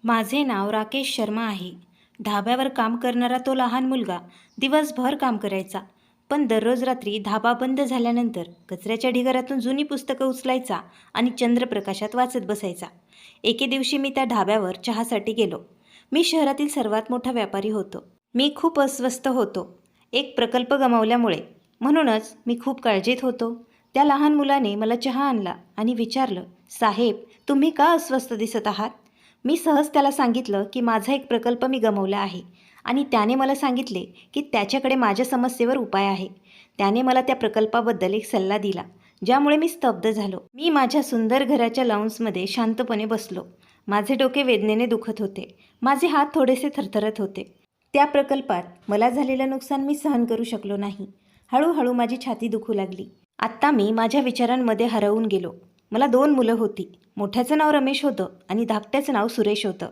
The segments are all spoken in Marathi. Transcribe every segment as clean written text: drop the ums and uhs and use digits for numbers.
माझे नाव राकेश शर्मा आहे. धाब्यावर काम करणारा तो लहान मुलगा दिवसभर काम करायचा, पण दररोज रात्री धाबा बंद झाल्यानंतर कचऱ्याच्या ढिगाऱ्यातून जुनी पुस्तकं उचलायचा आणि चंद्रप्रकाशात वाचत बसायचा. एके दिवशी मी त्या ढाब्यावर चहासाठी गेलो. मी शहरातील सर्वात मोठा व्यापारी होतो. मी खूप अस्वस्थ होतो, एक प्रकल्प गमावल्यामुळे. म्हणूनच मी खूप काळजीत होतो. त्या लहान मुलाने मला चहा आणला आणि विचारलं, साहेब, तुम्ही का अस्वस्थ दिसत आहात? मी सहज त्याला सांगितलं की माझा एक प्रकल्प मी गमावला आहे आणि त्याने मला सांगितले की त्याच्याकडे माझ्या समस्येवर उपाय आहे. त्याने मला त्या प्रकल्पाबद्दल एक सल्ला दिला, ज्यामुळे मी स्तब्ध झालो. मी माझ्या सुंदर घराच्या लाऊंजमध्ये शांतपणे बसलो. माझे डोके वेदनेने दुखत होते. माझे हात थोडेसे थरथरत होते. त्या प्रकल्पात मला झालेलं नुकसान मी सहन करू शकलो नाही. हळूहळू माझी छाती दुखू लागली. आत्ता मी माझ्या विचारांमध्ये हरवून गेलो. मला 2 मुलं होती. मोठ्याचं नाव रमेश होतं आणि धाकट्याचं नाव सुरेश होतं.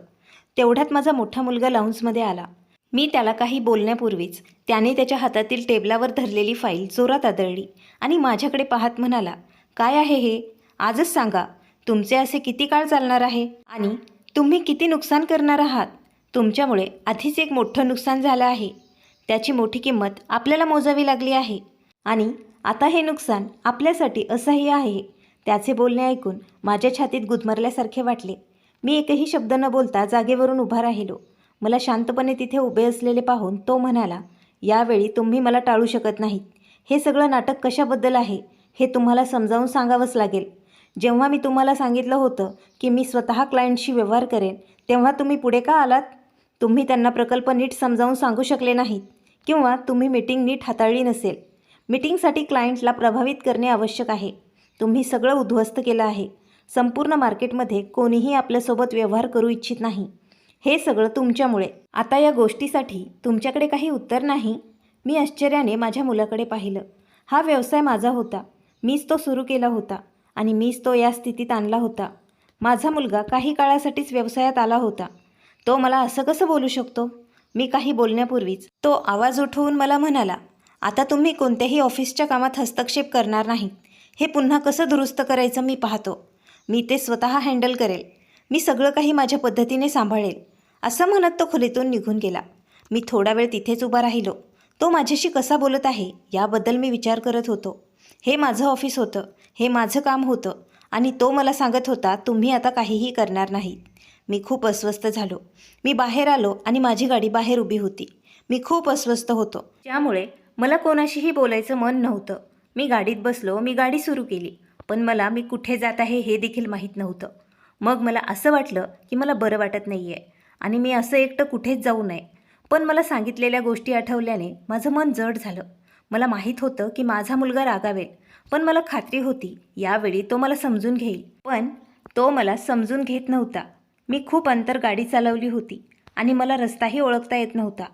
तेवढ्यात माझा मोठा मुलगा लाऊंजमध्ये आला. मी त्याला काही बोलण्यापूर्वीच त्याने त्याच्या हातातील टेबलावर धरलेली फाईल जोरात आदळली आणि माझ्याकडे पाहत म्हणाला, काय आहे हे? आजच सांगा. तुमचे असे किती काळ चालणार आहे आणि तुम्ही किती नुकसान करणार आहात? तुमच्यामुळे आधीच एक मोठं नुकसान झालं आहे. त्याची मोठी किंमत आपल्याला मोजावी लागली आहे आणि आता हे नुकसान आपल्यासाठी असह्य आहे. त्याचे बोलणे ऐकून माझ्या छातीत गुदमरल्यासारखे वाटले. मी एकही शब्द न बोलता जागेवरून उभा राहिलो. मला शांतपणे तिथे उभे असलेले पाहून तो म्हणाला, यावेळी तुम्ही मला टाळू शकत नाहीत. हे सगळं नाटक कशाबद्दल आहे हे तुम्हाला समजावून सांगावंच लागेल. जेव्हा मी तुम्हाला सांगितलं होतं की मी स्वतः क्लायंटशी व्यवहार करेन, तेव्हा तुम्ही पुढे का आलात? तुम्ही त्यांना प्रकल्प नीट समजावून सांगू शकले नाहीत किंवा तुम्ही मीटिंग नीट हाताळली नसेल. मीटिंगसाठी क्लायंटला प्रभावित करणे आवश्यक आहे. तुम्ही सगळं उद्ध्वस्त केलं आहे. संपूर्ण मार्केटमध्ये कोणीही आपल्यासोबत व्यवहार करू इच्छित नाही. हे सगळं तुमच्यामुळे. आता या गोष्टीसाठी तुमच्याकडे काही उत्तर नाही? मी आश्चर्याने माझ्या मुलाकडे पाहिलं. हा व्यवसाय माझा होता. मीच तो सुरू केला होता आणि मीच तो या स्थितीत आणला होता. माझा मुलगा काही काळासाठीच व्यवसायात आला होता. तो मला असं कसं बोलू शकतो? मी काही बोलण्यापूर्वीच तो आवाज उठवून मला म्हणाला, आता तुम्ही कोणत्याही ऑफिसच्या कामात हस्तक्षेप करणार नाही. हे पुन्हा कसं दुरुस्त करायचं मी पाहतो. मी ते स्वतः हँडल करेल. मी सगळं काही माझ्या पद्धतीने सांभाळेल. असं म्हणत तो खोलीतून निघून गेला. मी थोडा वेळ तिथेच उभा राहिलो. तो माझ्याशी कसा बोलत आहे याबद्दल मी विचार करत होतो. हे माझं ऑफिस होतं, हे माझं काम होतं आणि तो मला सांगत होता, तुम्ही आता काहीही करणार नाहीत. मी खूप अस्वस्थ झालो. मी बाहेर आलो आणि माझी गाडी बाहेर उभी होती. मी खूप अस्वस्थ होतो, त्यामुळे मला कोणाशीही बोलायचं मन नव्हतं. मी गाडीत बसलो. मी गाडी सुरू केली, पण मला मी कुठे जात आहे हे देखील माहीत नव्हतं. मग मला असं वाटलं की मला बरं वाटत नाही आहे आणि मी असं एकटं कुठेच जाऊ नये. पण मला सांगितलेल्या गोष्टी आठवल्याने माझं मन जड झालं. मला माहीत होतं की माझा मुलगा रागावेल, पण मला खात्री होती यावेळी तो मला समजून घेईल. पण तो मला समजून घेत नव्हता. मी खूप अंतर गाडी चालवली होती आणि मला रस्ताही ओळखता येत नव्हता.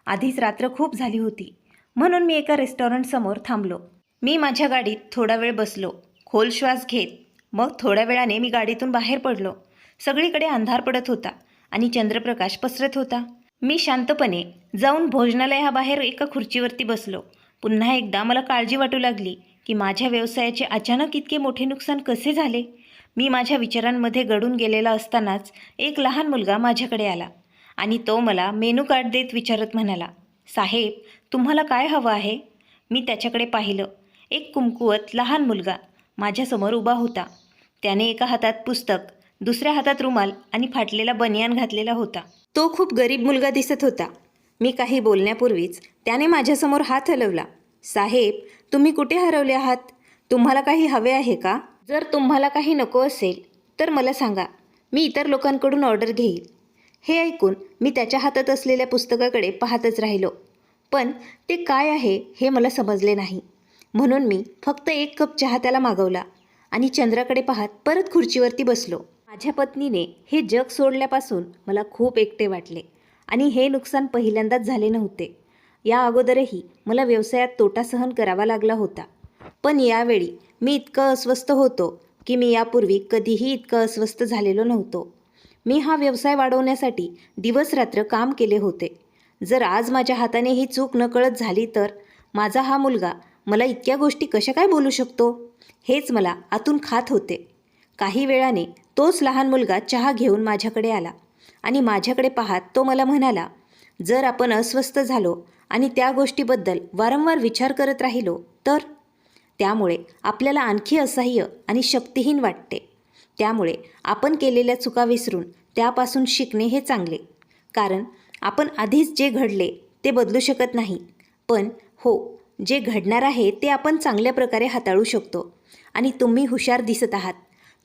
आधीच रात्र खूप झाली होती, म्हणून मी एका रेस्टॉरंटसमोर थांबलो. मी माझ्या गाडीत थोडा वेळ बसलो, खोल श्वास घेत. मग थोड्या वेळाने मी गाडीतून बाहेर पडलो. सगळीकडे अंधार पडत होता आणि चंद्रप्रकाश पसरत होता. मी शांतपणे जाऊन भोजनालयाबाहेर एका खुर्चीवरती बसलो. पुन्हा एकदा मला काळजी वाटू लागली की माझ्या व्यवसायाचे अचानक इतके मोठे नुकसान कसे झाले. मी माझ्या विचारांमध्ये गढून गेलेला असतानाच एक लहान मुलगा माझ्याकडे आला आणि तो मला मेनू कार्ड देत विचारत म्हणाला, साहेब, तुम्हाला काय हवं आहे? मी त्याच्याकडे पाहिलं. एक कुमकुवत लहान मुलगा माझ्यासमोर उभा होता. त्याने एका हातात पुस्तक, दुसऱ्या हातात रुमाल आणि फाटलेला बनियान घातलेला होता. तो खूप गरीब मुलगा दिसत होता. मी काही बोलण्यापूर्वीच त्याने माझ्यासमोर हात हलवला. साहेब, तुम्ही कुठे हरवले आहात? तुम्हाला काही हवे आहे का? जर तुम्हाला काही नको असेल तर मला सांगा. मी इतर लोकांकडून ऑर्डर घेईल. हे ऐकून मी त्याच्या हातात असलेल्या पुस्तकाकडे पाहतच राहिलो. पण ते काय आहे हे मला समजले नाही. म्हणून मी फक्त 1 कप चहा त्याला मागवला आणि चंद्राकडे पाहत परत खुर्चीवरती बसलो. माझ्या पत्नीने हे जग सोडल्यापासून मला खूप एकटे वाटले आणि हे नुकसान पहिल्यांदाच झाले नव्हते. या अगोदरही मला व्यवसायात तोटा सहन करावा लागला होता, पण यावेळी मी इतकं अस्वस्थ होतो की मी यापूर्वी कधीही इतकं अस्वस्थ झालेलो नव्हतो. मी हा व्यवसाय वाढवण्यासाठी दिवसरात्र काम केले होते. जर आज माझ्या हाताने ही चूक नकळत झाली तर माझा हा मुलगा मला इतक्या गोष्टी कशा काय बोलू शकतो, हेच मला आतून खात होते. काही वेळाने तोच लहान मुलगा चहा घेऊन माझ्याकडे आला. आणि माझ्याकडे पाहत तो मला म्हणाला, जर आपण अस्वस्थ झालो आणि त्या गोष्टीबद्दल वारंवार विचार करत राहिलो तर त्यामुळे आपल्याला आणखी असह्य आणि शक्तिहीन वाटते. त्यामुळे आपण केलेल्या चुका विसरून त्यापासून शिकणे हे चांगले. कारण आपण आधीच जे घडले ते बदलू शकत नाही, पण हो, जे घडणार आहे ते आपण चांगल्या प्रकारे हाताळू शकतो. आणि तुम्ही हुशार दिसत आहात.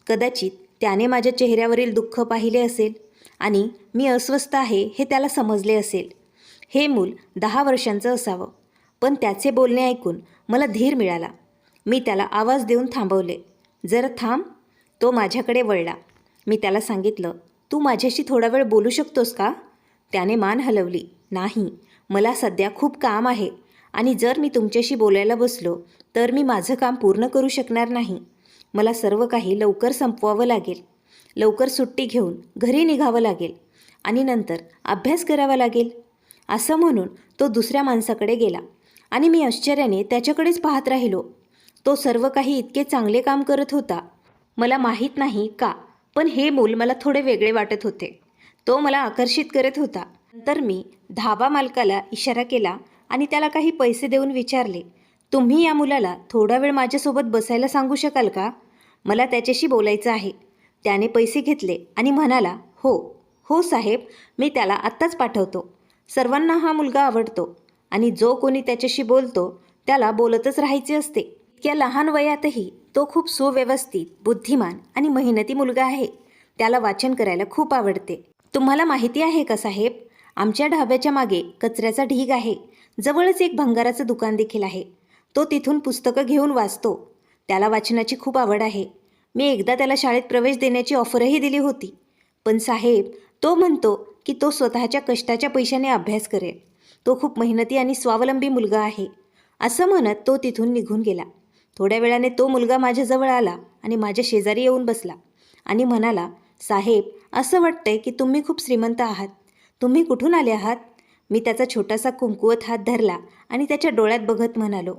कदाचित त्याने माझ्या चेहऱ्यावरील दुःख पाहिले असेल आणि मी अस्वस्थ आहे हे त्याला समजले असेल. हे मूल 10 वर्षांचं असावं, पण त्याचे बोलणे ऐकून मला धीर मिळाला. मी त्याला आवाज देऊन थांबवले. जरा थांब. तो माझ्याकडे वळला. मी त्याला सांगितलं, तू माझ्याशी थोडा वेळ बोलू शकतोस का? त्याने मान हलवली. नाही, मला सध्या खूप काम आहे आणि जर मी तुमच्याशी बोलायला बसलो तर मी माझं काम पूर्ण करू शकणार नाही. मला सर्व काही लवकर संपवावं लागेल. लवकर सुट्टी घेऊन घरी निघावं लागेल आणि नंतर अभ्यास करावा लागेल. असं म्हणून तो दुसऱ्या माणसाकडे गेला आणि मी आश्चर्याने त्याच्याकडेच पाहत राहिलो. तो सर्व काही इतके चांगले काम करत होता. मला माहीत नाही का, पण हे मूल मला थोडे वेगळे वाटत होते. तो मला आकर्षित करत होता. नंतर मी धाबा मालकाला इशारा केला आणि त्याला काही पैसे देऊन विचारले, तुम्ही या मुलाला थोडा वेळ माझ्यासोबत बसायला सांगू शकाल का? मला त्याच्याशी बोलायचं आहे. त्याने पैसे घेतले आणि म्हणाला, हो हो साहेब, मी त्याला आत्ताच पाठवतो. सर्वांना हा मुलगा आवडतो आणि जो कोणी त्याच्याशी बोलतो त्याला बोलतच राहायचे असते. इतक्या लहान वयातही तो खूप सुव्यवस्थित, बुद्धिमान आणि मेहनती मुलगा आहे. त्याला वाचन करायला खूप आवडते. तुम्हाला माहिती आहे का साहेब, आमच्या ढाब्याच्या मागे कचऱ्याचा ढीग आहे. जवळच एक भंगाराचं दुकान देखील आहे. तो तिथून पुस्तकं घेऊन वाचतो. त्याला वाचनाची खूप आवड आहे. मी एकदा त्याला शाळेत प्रवेश देण्याची ऑफरही दिली होती. पण साहेब, तो म्हणतो की तो स्वतःच्या कष्टाच्या पैशाने अभ्यास करेल. तो खूप मेहनती आणि स्वावलंबी मुलगा आहे. असं म्हणत तो तिथून निघून गेला. थोड्या वेळाने तो मुलगा माझ्याजवळ आला आणि माझ्या शेजारी येऊन बसला आणि म्हणाला, साहेब, असं वाटतंय की तुम्ही खूप श्रीमंत आहात. तुम्ही कुठून आले आहात? मी त्याचा छोटासा कुंकुवत हात धरला आणि त्याच्या डोळ्यात बघत म्हणालो,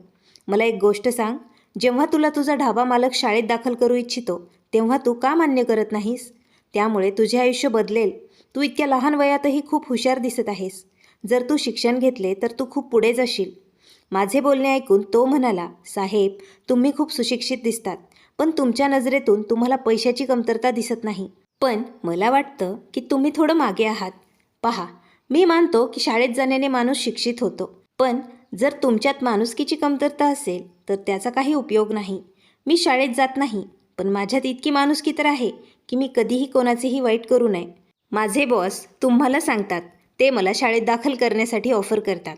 मला एक गोष्ट सांग, जेव्हा तुला तुझा ढाबा मालक शाळेत दाखल करू इच्छितो तेव्हा तू का मान्य करत नाहीस? त्यामुळे तुझे आयुष्य बदलेल. तू इतक्या लहान वयातही खूप हुशार दिसत आहेस. जर तू शिक्षण घेतले तर तू खूप पुढे जाशील. माझे बोलणे ऐकून तो म्हणाला, साहेब, तुम्ही खूप सुशिक्षित दिसतात, पण तुमच्या नजरेतून तुम्हाला पैशाची कमतरता दिसत नाही. पण मला वाटतं की तुम्ही थोडं मागे आहात. पहा, मी मानतो की शाळेत जाण्याने माणूस शिक्षित होतो, पण जर तुमच्यात माणुसकीची कमतरता असेल तर त्याचा काही उपयोग नाही. मी शाळेत जात नाही, पण माझ्यात इतकी माणुसकी तर आहे की मी कधीही कोणाचेही वाईट करू नये. माझे बॉस तुम्हाला सांगतात ते मला शाळेत दाखल करण्यासाठी ऑफर करतात,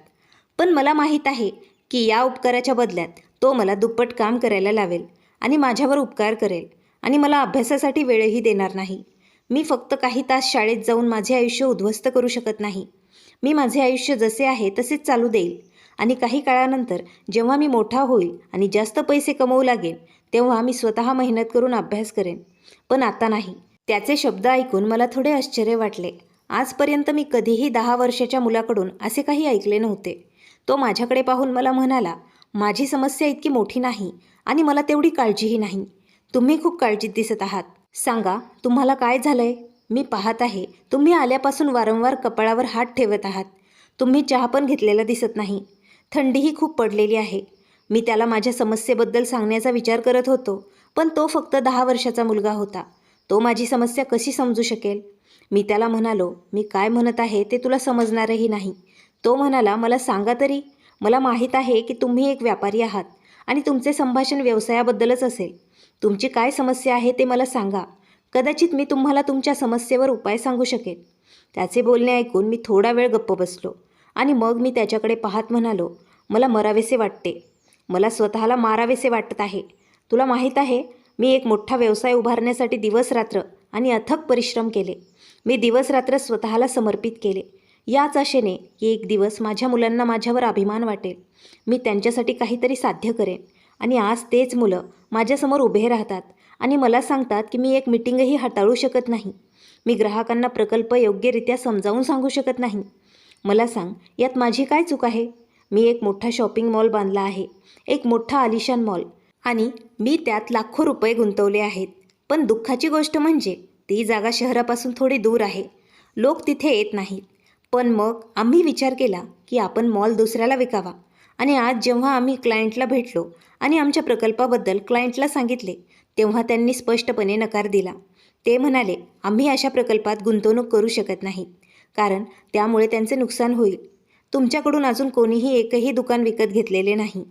पण मला माहीत आहे की या उपकाराच्या बदल्यात तो मला दुप्पट काम करायला लावेल आणि माझ्यावर उपकार करेल आणि मला अभ्यासासाठी वेळही देणार नाही. मी फक्त काही तास शाळेत जाऊन माझे आयुष्य उद्ध्वस्त करू शकत नाही. मी माझे आयुष्य जसे आहे तसेच चालू देईल आणि काही काळानंतर जेव्हा मी मोठा होईल आणि जास्त पैसे कमवू लागेन तेव्हा मी स्वतः मेहनत करून अभ्यास करेन, पण आता नाही. त्याचे शब्द ऐकून मला थोडे आश्चर्य वाटले. आजपर्यंत मी कधीही 10 वर्षाच्या मुलाकडून असे काही ऐकले नव्हते. तो माझ्याकडे पाहून मला म्हणाला, माझी समस्या इतकी मोठी नाही आणि मला तेवढी काळजीही नाही. तुम्ही खूप काळजीत दिसत आहात. सांगा, तुम्हाला काय झालंय? मी पाहत आहे तुम्ही आल्यापासून वारंवार कपाळावर हात ठेवत आहात. तुम्ही चहा पण घेतलेला दिसत नाही. थंडीही खूप पडलेली आहे. मी त्याला माझ्या समस्येबद्दल सांगण्याचा विचार करत होतो, पण तो फक्त 10 वर्षाचा मुलगा होता. तो माझी समस्या कशी समजू शकेल? मी त्याला म्हणालो, मी काय म्हणत आहे ते तुला समजणारही नाही. तो म्हणाला, मला सांगा तरी. मला माहीत आहे की तुम्ही एक व्यापारी आहात आणि तुमचे संभाषण व्यवसायाबद्दलच असेल. तुमची काय समस्या आहे ते मला सांगा. कदाचित मी तुम्हाला तुमच्या समस्येवर उपाय सांगू शकेन. त्याचे बोलणे ऐकून मी थोडा वेळ गप्प बसलो आणि मग मी त्याच्याकडे पाहत म्हणालो, मला मरावेसे वाटते. मला स्वतःला मारावेसे वाटत आहे. तुला माहीत आहे, मी एक मोठा व्यवसाय उभारण्यासाठी दिवसरात्र आणि अथक परिश्रम केले. मी दिवसरात्र स्वतःला समर्पित केले, याच आशेने की एक दिवस माझ्या मुलांना माझ्यावर अभिमान वाटेल. मी त्यांच्यासाठी काहीतरी साध्य करेन. आणि आज तेच मुलं माझ्यासमोर उभे राहतात आणि मला सांगतात की मी एक मीटिंगही हाताळू शकत नाही. मी ग्राहकांना प्रकल्प योग्यरित्या समजावून सांगू शकत नाही. मला सांग, यात माझी काय चूक आहे? मी एक मोठा शॉपिंग मॉल बांधला आहे, एक मोठा आलिशान मॉल, आणि मी त्यात लाखो रुपये गुंतवले आहेत. पण दुःखाची गोष्ट म्हणजे ती जागा शहरापासून थोडी दूर आहे लोक तिथे येत नाहीत. पण मग आम्ही विचार केला की आपण मॉल दुसऱ्याला विकावा. आणि आज जेव्हा आम्ही क्लायंटला भेटलो आणि आमच्या प्रकल्पाबद्दल क्लायंटला सांगितले, तेव्हा त्यांनी स्पष्टपणे नकार दिला. ते म्हणाले, आम्ही अशा प्रकल्पात गुंतवणूक करू शकत नाही, कारण त्यामुळे त्यांचे नुकसान होईल. तुमच्याकडून अजून कोणीही एकही दुकान विकत घेतलेले नाही.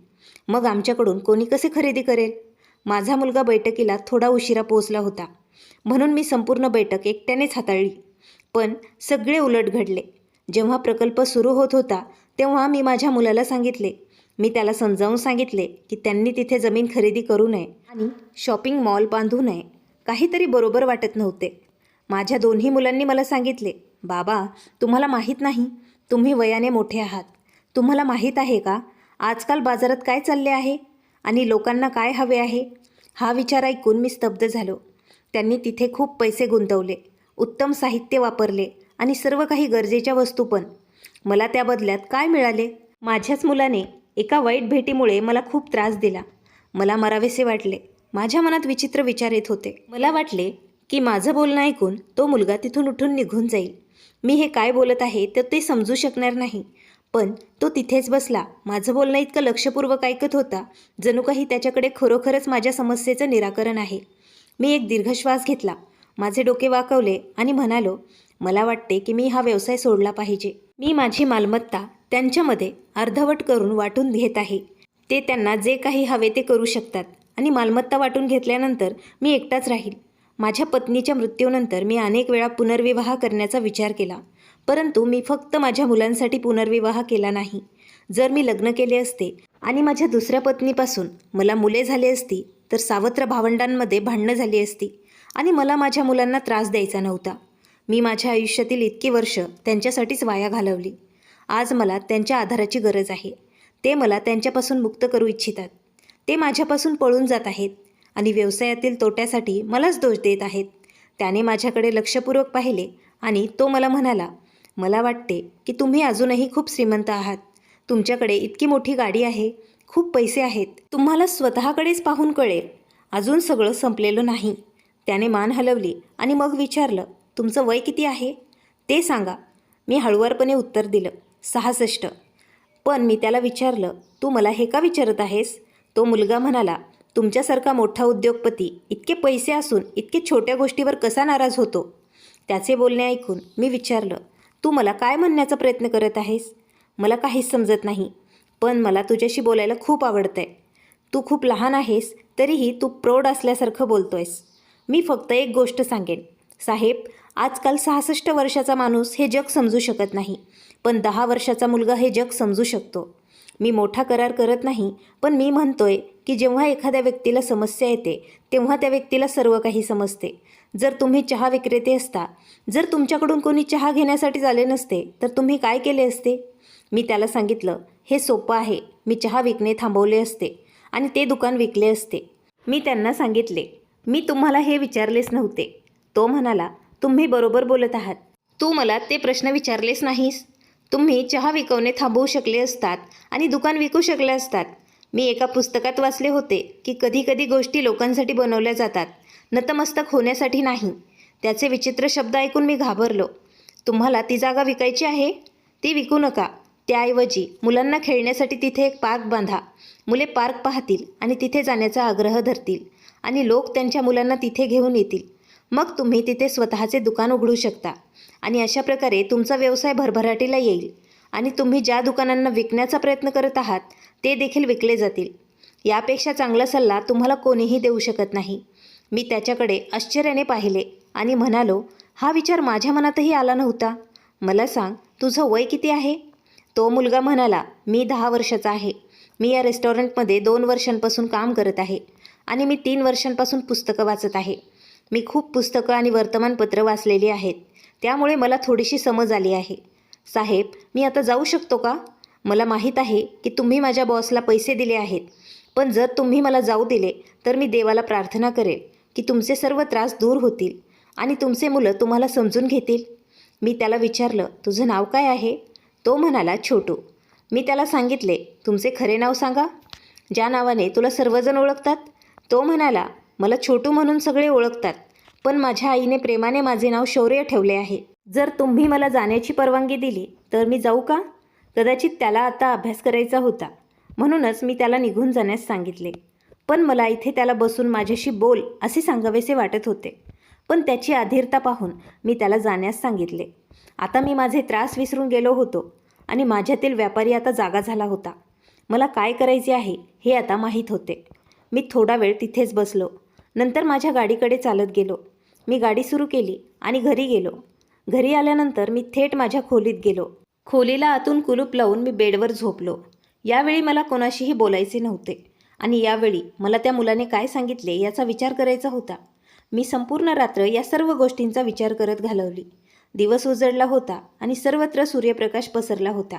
मग आमच्याकडून कोणी कसे खरेदी करेल? माझा मुलगा बैठकीला थोडा उशिरा पोहोचला होता, म्हणून मी संपूर्ण बैठक एकट्यानेच हाताळली. पण सगळे उलट घडले. जेव्हा प्रकल्प सुरू होत होता तेव्हा मी माझ्या मुलाला सांगितले, मी त्याला समजावून सांगितले की त्यांनी तिथे जमीन खरेदी करू नये आणि शॉपिंग मॉल बांधू नये. काहीतरी बरोबर वाटत नव्हते. माझ्या दोन्ही मुलांनी मला सांगितले, बाबा तुम्हाला माहीत नाही, तुम्ही वयाने मोठे आहात. तुम्हाला माहीत आहे का आजकाल बाजारात काय चालले आहे आणि लोकांना काय हवे आहे? हा विचार ऐकून मी स्तब्ध झालो. त्यांनी तिथे खूप पैसे गुंतवले, उत्तम साहित्य वापरले आणि सर्व काही गरजेच्या वस्तू पण. मला त्या बदल्यात काय मिळाले? माझ्याच मुलाने एका वाईट भेटीमुळे मला खूप त्रास दिला. मला मरावेसे वाटले. माझ्या मनात विचित्र विचार येत होते. मला वाटले की माझं बोलणं ऐकून तो मुलगा तिथून उठून निघून जाईल. मी हे काय बोलत आहे तर ते समजू शकणार नाही. पण तो तिथेच बसला. माझं बोलणं इतकं लक्षपूर्वक ऐकत होता, जणू काही त्याच्याकडे खरोखरच माझ्या समस्येचं निराकरण आहे. मी एक दीर्घ श्वास घेतला, माझे डोके वाकवले आणि म्हणालो, मला वाटते की मी हा व्यवसाय सोडला पाहिजे. मी माझी मालमत्ता त्यांच्यामध्ये अर्धवट करून वाटून घेत आहे. ते त्यांना जे काही हवे ते करू शकतात आणि मालमत्ता वाटून घेतल्यानंतर मी एकटाच राहील. माझ्या पत्नीच्या मृत्यूनंतर मी अनेक वेळा पुनर्विवाह करण्याचा विचार केला, परंतु मी फक्त माझ्या मुलांसाठी पुनर्विवाह केला नाही. जर मी लग्न केले असते आणि माझ्या दुसऱ्या पत्नीपासून मला मुले झाली असती तर सावत्र भावंडांमध्ये भांडणं झाली असती आणि मला माझ्या मुलांना त्रास द्यायचा नव्हता. मी माझ्या आयुष्यातील इतकी वर्ष त्यांच्यासाठीच वाया घालवली. आज मला त्यांच्या आधाराची गरज आहे. ते मला त्यांच्यापासून मुक्त करू इच्छितात. ते माझ्यापासून पळून जात आहेत आणि व्यवसायातील तोट्यासाठी मलाच दोष देत आहेत. त्याने माझ्याकडे लक्षपूर्वक पाहिले आणि तो मला म्हणाला, मला वाटते की तुम्ही अजूनही खूप श्रीमंत आहात. तुमच्याकडे इतकी मोठी गाडी आहे, खूप पैसे आहेत. तुम्हाला स्वतःकडेच पाहून कळेल, अजून सगळं संपलेलं नाही. त्याने मान हलवली आणि मग विचारलं, तुमचं वय किती आहे ते सांगा. मी हळुवारपणे उत्तर दिलं, 66. पण मी त्याला विचारलं, तू मला हे का विचारत आहेस? तो मुलगा म्हणाला, तुमच्यासारखा मोठा उद्योगपती इतके पैसे असून इतके छोट्या गोष्टीवर कसा नाराज होतो? त्याचे बोलणे ऐकून मी विचारलं, तू मला काय म्हणण्याचा प्रयत्न करत आहेस? मला काहीच समजत नाही, पण मला तुझ्याशी बोलायला खूप आवडतंय. तू खूप लहान आहेस तरीही तू प्रौढ असल्यासारखं बोलतोयस. मी फक्त एक गोष्ट सांगेन साहेब, आजकाल 66 वर्षाचा माणूस हे जग समजू शकत नाही, पण 10 वर्षाचा मुलगा हे जग समजू शकतो. मी मोठा करार करत नाही, पण मी म्हणतोय की जेव्हा एखाद्या व्यक्तीला समस्या येते तेव्हा त्या व्यक्तीला सर्व काही समजते. जर तुम्ही चहा विक्रेते असता, जर तुमच्याकडून कोणी चहा घेण्यासाठी आले नसते तर तुम्ही काय केले असते? मी त्याला सांगितलं, हे सोपं आहे. मी चहा विकणे थांबवले असते आणि ते दुकान विकले असते. मी त्यांना सांगितले, मी तुम्हाला हे विचारलेच नव्हते. तो म्हणाला, तुम्ही बरोबर बोलत आहात. तू मला ते प्रश्न विचारलेच नाहीस. तुम्ही चहा विकवणे थांबवू शकले असतात आणि दुकान विकू शकले असतात. मी एका पुस्तकात वाचले होते की कधी कधी गोष्टी लोकांसाठी बनवल्या जातात, नतमस्तक होण्यासाठी नाही. त्याचे विचित्र शब्द ऐकून मी घाबरलो. तुम्हाला ती जागा विकायची आहे? ती विकू नका. त्याऐवजी मुलांना खेळण्यासाठी तिथे एक पार्क बांधा. मुले पार्क पाहतील आणि तिथे जाण्याचा आग्रह धरतील आणि लोक त्यांच्या मुलांना तिथे घेऊन येतील. मग तुम्ही तिथे स्वतःचे दुकान उघडू शकता आणि अशा प्रकारे तुमचा व्यवसाय भरभराटीला येईल आणि तुम्ही ज्या दुकानांना विकण्याचा प्रयत्न करत आहात ते देखील विकले जातील. यापेक्षा चांगला सल्ला तुम्हाला कोणीही देऊ शकत नाही. मी त्याच्याकडे आश्चर्याने पाहिले आणि म्हणालो, हा विचार माझ्या मनातही आला नव्हता. मला सांग, तुझं वय किती आहे? तो मुलगा म्हणाला, मी 10 वर्षाचा आहे. मी या रेस्टॉरंटमध्ये 2 वर्षांपासून काम करत आहे आणि मी 3 वर्षांपासून पुस्तकं वाचत आहे. मी खूप पुस्तकं आणि वर्तमानपत्र वाचलेली आहेत, त्यामुळे मला थोडीशी समज आली आहे. साहेब, मी आता जाऊ शकतो का? मला माहीत आहे की तुम्ही माझ्या बॉसला पैसे दिले आहेत, पण जर तुम्ही मला जाऊ दिले तर मी देवाला प्रार्थना करेल की तुमचे सर्व त्रास दूर होतील आणि तुमचे मुलं तुम्हाला समजून घेतील. मी त्याला विचारलं, तुझं नाव काय आहे? तो म्हणाला, छोटू. मी त्याला सांगितले, तुमचे खरे नाव सांगा, ज्या नावाने तुला सर्वजण ओळखतात. तो म्हणाला, मला छोटू म्हणून सगळे ओळखतात, पण माझ्या आईने प्रेमाने माझे नाव शौर्य ठेवले आहे. जर तुम्ही मला जाण्याची परवानगी दिली तर मी जाऊ का? कदाचित त्याला आता अभ्यास करायचा होता, म्हणूनच मी त्याला निघून जाण्यास सांगितले. पण मला इथे त्याला बसून माझ्याशी बोल असे सांगावेसे वाटत होते. पण त्याची अधीरता पाहून मी त्याला जाण्यास सांगितले. आता मी माझे त्रास विसरून गेलो होतो आणि माझ्यातील व्यापारी आता जागा झाला होता. मला काय करायचे आहे हे आता माहीत होते. मी थोडा वेळ तिथेच बसलो. नंतर माझ्या गाडीकडे चालत गेलो. मी गाडी सुरू केली आणि घरी गेलो. घरी आल्यानंतर मी थेट माझ्या खोलीत गेलो. खोलीला आतून कुलूप लावून मी बेडवर झोपलो. यावेळी मला कोणाशीही बोलायचे नव्हते आणि यावेळी मला त्या मुलाने काय सांगितले याचा विचार करायचा होता. मी संपूर्ण रात्र या सर्व गोष्टींचा विचार करत घालवली. दिवस उजळला होता आणि सर्वत्र सूर्यप्रकाश पसरला होता.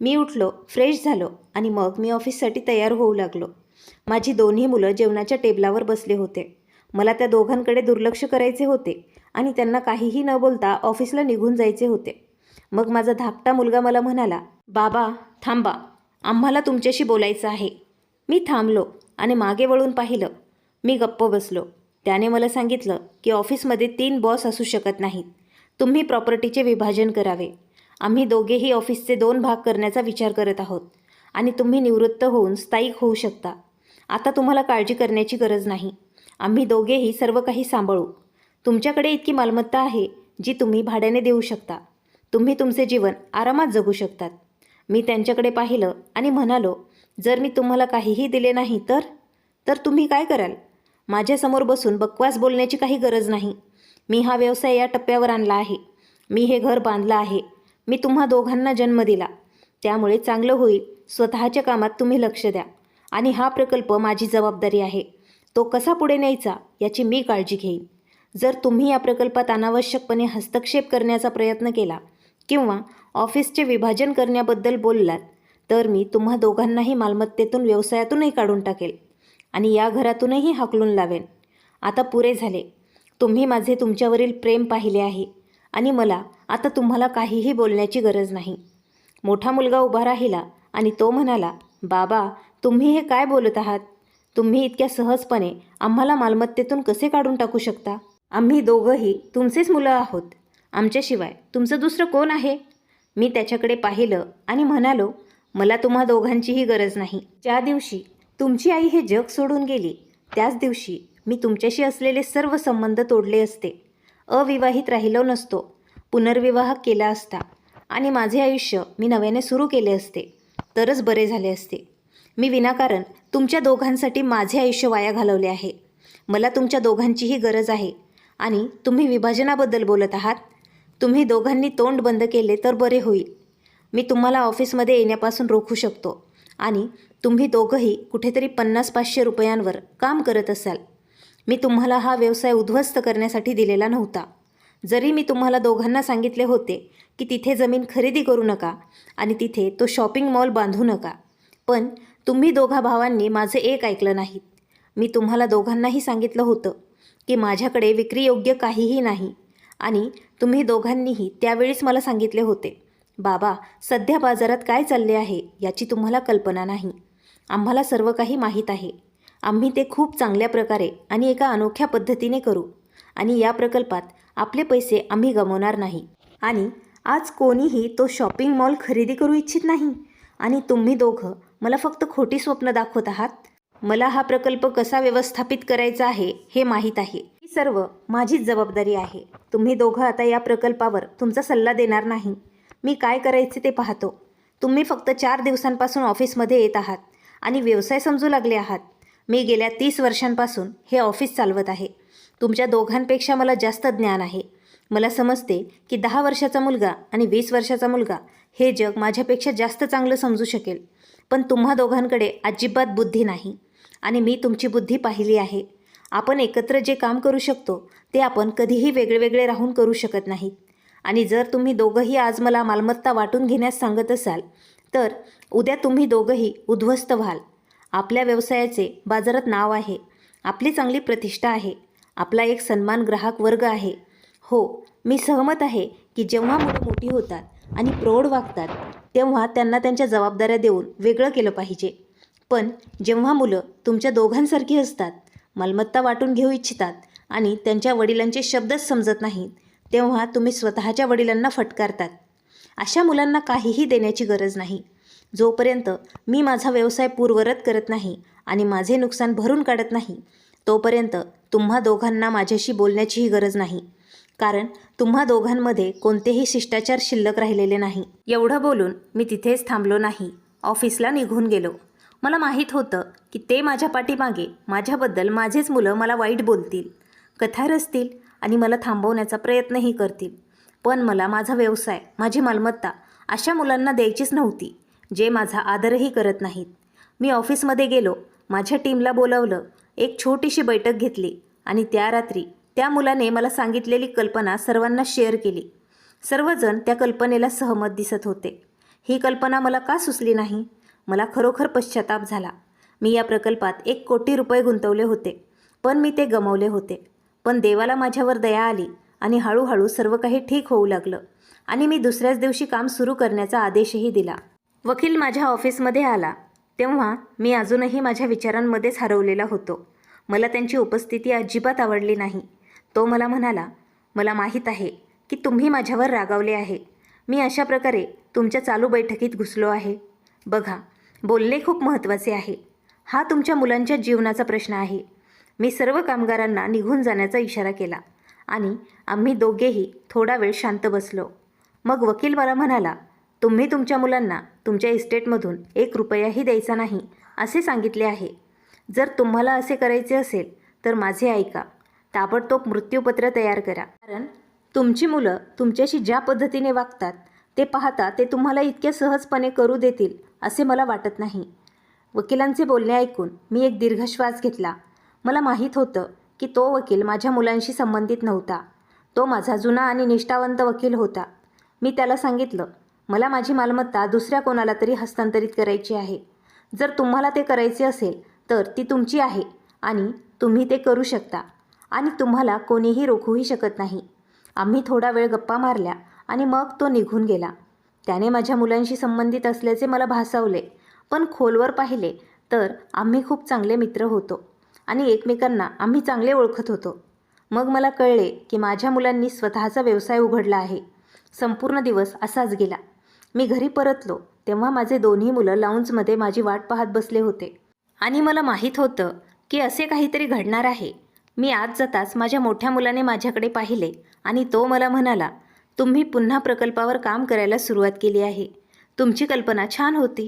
मी उठलो, फ्रेश झालो आणि मग मी ऑफिससाठी तयार होऊ लागलो. माझी दोन्ही मुलं जेवणाच्या टेबलावर बसले होते. मला त्या दोघांकडे दुर्लक्ष करायचे होते आणि त्यांना काहीही न बोलता ऑफिसला निघून जायचे होते. मग माझा धाकटा मुलगा मला म्हणाला, बाबा थांबा, आम्हाला तुमच्याशी बोलायचं आहे. मी थांबलो आणि मागे वळून पाहिलं. मी गप्प बसलो. त्याने मला सांगितलं की ऑफिसमध्ये 3 बॉस असू शकत नाहीत. तुम्ही प्रॉपर्टीचे विभाजन करावे. आम्ही दोघेही ऑफिसचे 2 भाग करण्याचा विचार करत आहोत आणि तुम्ही निवृत्त होऊन स्थायिक होऊ शकता. आता तुम्हाला काळजी करण्याची गरज नाही. आम्ही दोघेही सर्व काही सांभाळू. तुमच्याकडे इतकी मालमत्ता आहे जी तुम्ही भाड्याने देऊ शकता. तुम्ही तुमचे जीवन आरामात जगू शकतात. मी त्यांच्याकडे पाहिलं आणि म्हणालो, जर मी तुम्हाला काहीही दिले नाही तर तुम्ही काय कराल? माझ्यासमोर बसून बकवास बोलण्याची काही गरज नाही. मी हा व्यवसाय या टप्प्यावर आणला आहे. मी हे घर बांधलं आहे. मी तुम्हा दोघांना जन्म दिला. त्यामुळे चांगलं होईल स्वतःच्या कामात तुम्ही लक्ष द्या आणि हा प्रकल्प माझी जबाबदारी आहे. तो कसा पुढे न्यायचा याची मी काळजी घेईन. जर तुम्ही या प्रकल्पात अनावश्यकपणे हस्तक्षेप करण्याचा प्रयत्न केला किंवा ऑफिसचे विभाजन करण्याबद्दल बोललात तर मी तुम्हा दोघांनाही मालमत्तेतून व्यवसायातूनही काढून टाकेल आणि या घरातूनही हाकलून लावेन. आता पुरे झाले. तुम्ही माझे तुमच्यावरील प्रेम पाहिले आहे आणि मला आता तुम्हाला काहीही बोलण्याची गरज नाही. मोठा मुलगा उभा राहिला आणि तो म्हणाला, बाबा तुम्ही हे काय बोलत आहात? तुम्ही इतक्या सहजपणे आम्हाला मालमत्तेतून कसे काढून टाकू शकता? आम्ही दोघंही तुमचेच मुलं आहोत. आमच्याशिवाय तुमचं दुसरं कोण आहे? मी त्याच्याकडे पाहिलं आणि म्हणालो, मला तुम्हा दोघांचीही गरज नाही. ज्या दिवशी तुमची आई हे जग सोडून गेली त्याच दिवशी मी तुमच्याशी असलेले सर्व संबंध तोडले असते. अविवाहित राहिलो नसतो. पुनर्विवाह केला असता आणि माझे आयुष्य मी नव्याने सुरू केले असते तरच बरे झाले असते. मी विनाकारण तुमच्या दोघांसाठी माझे आयुष्य वाया घालवले आहे. मला तुमच्या दोघांचीही गरज आहे आणि तुम्ही विभाजनाबद्दल बोलत आहात. तुम्ही दोघांनी तोंड बंद केले तर बरे होईल. मी तुम्हाला ऑफिसमध्ये येण्यापासून रोखू शकतो आणि तुम्ही दोघंही कुठेतरी 50-500 रुपयांवर काम करत असाल. मी तुम्हाला हा व्यवसाय उद्ध्वस्त करण्यासाठी दिलेला नव्हता. जरी मी तुम्हाला दोघांना सांगितले होते की तिथे जमीन खरेदी करू नका आणि तिथे तो शॉपिंग मॉल बांधू नका, पण तुम्ही दोघा भावांनी माझे एक ऐकलं नाहीत. मी तुम्हाला दोघांनाही सांगितलं होतं की माझ्याकडे विक्रीयोग्य काहीही नाही आणि तुम्ही दोघांनीही त्यावेळीच मला सांगितले होते, बाबा सध्या बाजारात काय चालले आहे याची तुम्हाला कल्पना नाही. आम्हाला सर्व काही माहीत आहे. आम्ही ते खूप चांगल्या प्रकारे आणि एका अनोख्या पद्धतीने करू आणि या प्रकल्पात आपले पैसे आम्ही गमावणार नाही. आणि आज कोणीही तो शॉपिंग मॉल खरेदी करू इच्छित नाही आणि तुम्ही दोघं मला फक्त खोटी स्वप्न दाखवत आहात. मला हा प्रकल्प कसा व्यवस्थापित करायचा आहे हे माहीत आहे. ही सर्व माझीच जबाबदारी आहे. तुम्ही दोघं आता या प्रकल्पावर तुमचा सल्ला देणार नाही. मी काय करायचे ते पाहतो. तुम्ही फक्त 4 दिवसांपासून ऑफिसमध्ये येत आहात आणि व्यवसाय समजू लागले आहात. मी गेल्या 30 वर्षांपासून हे ऑफिस चालवत आहे. तुमच्या दोघांपेक्षा मला जास्त ज्ञान आहे. मला समजते की 10 वर्षाचा मुलगा आणि 20 वर्षाचा मुलगा हे जग माझ्यापेक्षा जास्त चांगलं समजू शकेल. पण तुम्हा दोघांकडे अजिबात बुद्धी नाही आणि मी तुमची बुद्धी पाहिली आहे. आपण एकत्र जे काम करू शकतो ते आपण कधीही वेगळे राहून करू शकत नाहीत. आणि जर तुम्ही दोघंही आज मला मालमत्ता वाटून घेण्यास सांगत असाल तर उद्या तुम्ही दोघंही उद्ध्वस्त व्हाल. आपल्या व्यवसायाचे बाजारात नाव आहे. आपली चांगली प्रतिष्ठा आहे. आपला एक सन्मान ग्राहक वर्ग आहे. हो, मी सहमत आहे की जेव्हा मुलं मोठी होतात आणि प्रौढ वागतात तेव्हा त्यांना त्यांच्या जबाबदाऱ्या देऊन वेगळं केलं पाहिजे. पण जेव्हा मुलं तुमच्या दोघांसारखी असतात, मालमत्ता वाटून घेऊ इच्छितात आणि त्यांच्या वडिलांचे शब्दच समजत नाहीत, तेव्हा तुम्ही स्वतःच्या वडिलांना फटकारतात. अशा मुलांना काहीही देण्याची गरज नाही. जोपर्यंत मी माझा व्यवसाय पूर्ववत करत नाही आणि माझे नुकसान भरून काढत नाही, तोपर्यंत तुम्हा दोघांना माझ्याशी बोलण्याचीही गरज नाही. कारण तुम्हा दोघांमध्ये कोणतेही शिष्टाचार शिल्लक राहिलेले नाही. एवढं बोलून मी तिथेच थांबलो नाही. ऑफिसला निघून गेलो. मला माहीत होतं की ते माझ्या पाठीमागे माझ्याबद्दल माझेच मुलं मला वाईट बोलतील, कथा रचतील आणि मला थांबवण्याचा प्रयत्नही करतील. पण मला माझा व्यवसाय, माझी मालमत्ता अशा मुलांना द्यायचीच नव्हती, जे माझा आदरही करत नाहीत. मी ऑफिसमध्ये गेलो. माझ्या टीमला बोलावलं. एक छोटीशी बैठक घेतली आणि त्या रात्री त्या मुलाने मला सांगितलेली कल्पना सर्वांना शेअर केली. सर्वजण त्या कल्पनेला सहमत दिसत होते. ही कल्पना मला का सुचली नाही? मला खरोखर पश्चाताप झाला. मी या प्रकल्पात 1 कोटी रुपये गुंतवले होते, पण मी ते गमावले होते. पण देवाला माझ्यावर दया आली आणि हळूहळू सर्व काही ठीक होऊ लागलं आणि मी दुसऱ्याच दिवशी काम सुरू करण्याचा आदेशही दिला. वकील माझ्या ऑफिसमध्ये आला तेव्हा मी अजूनही माझ्या विचारांमध्येच हरवलेला होतो. मला त्यांची उपस्थिती अजिबात आवडली नाही. तो मला म्हणाला, मला माहीत आहे की तुम्ही माझ्यावर रागावले आहे. मी अशा प्रकारे तुमच्या चालू बैठकीत घुसलो आहे. बघा, बोलणे खूप महत्त्वाचे आहे. हा तुमच्या मुलांच्या जीवनाचा प्रश्न आहे. मी सर्व कामगारांना निघून जाण्याचा इशारा केला आणि आम्ही दोघेही थोडा वेळ शांत बसलो. मग वकील मला म्हणाला, तुम्ही तुमच्या मुलांना तुमच्या इस्टेटमधून 1 रुपयाही द्यायचा नाही असे सांगितले आहे. जर तुम्हाला असे करायचे असेल तर माझे ऐका. ताबडतोब मृत्यूपत्र तयार करा. कारण तुमची मुलं तुमच्याशी ज्या पद्धतीने वागतात ते पाहता ते तुम्हाला इतक्या सहजपणे करू देतील असे मला वाटत नाही. वकिलांचे बोलणे ऐकून मी एक दीर्घ श्वास घेतला. मला माहीत होतं की तो वकील माझ्या मुलांशी संबंधित नव्हता. तो माझा जुना आणि निष्ठावंत वकील होता. मी त्याला सांगितलं, मला माझी मालमत्ता दुसऱ्या कोणाला तरी हस्तांतरित करायची आहे. जर तुम्हाला ते करायचे असेल तर ती तुमची आहे आणि तुम्ही ते करू शकता आणि तुम्हाला कोणीही रोखूही शकत नाही. आम्ही थोडा वेळ गप्पा मारल्या आणि मग तो निघून गेला. त्याने माझ्या मुलांशी संबंधित असल्याचे मला भासावले, पण खोलवर पाहिले तर आम्ही खूप चांगले मित्र होतो आणि एकमेकांना आम्ही चांगले ओळखत होतो. मग मला कळले की माझ्या मुलांनी स्वतःचा व्यवसाय उघडला आहे. संपूर्ण दिवस असाच गेला. मी घरी परतलो तेव्हा माझे दोन्ही मुलं लाऊंजमध्ये माझी वाट पाहत बसले होते आणि मला माहीत होतं की असे काहीतरी घडणार आहे. मी आत जाताच माझ्या मोठ्या मुलाने माझ्याकडे पाहिले आणि तो मला म्हणाला, तुम्ही पुन्हा प्रकल्पावर काम करायला सुरुवात केली आहे. तुमची कल्पना छान होती.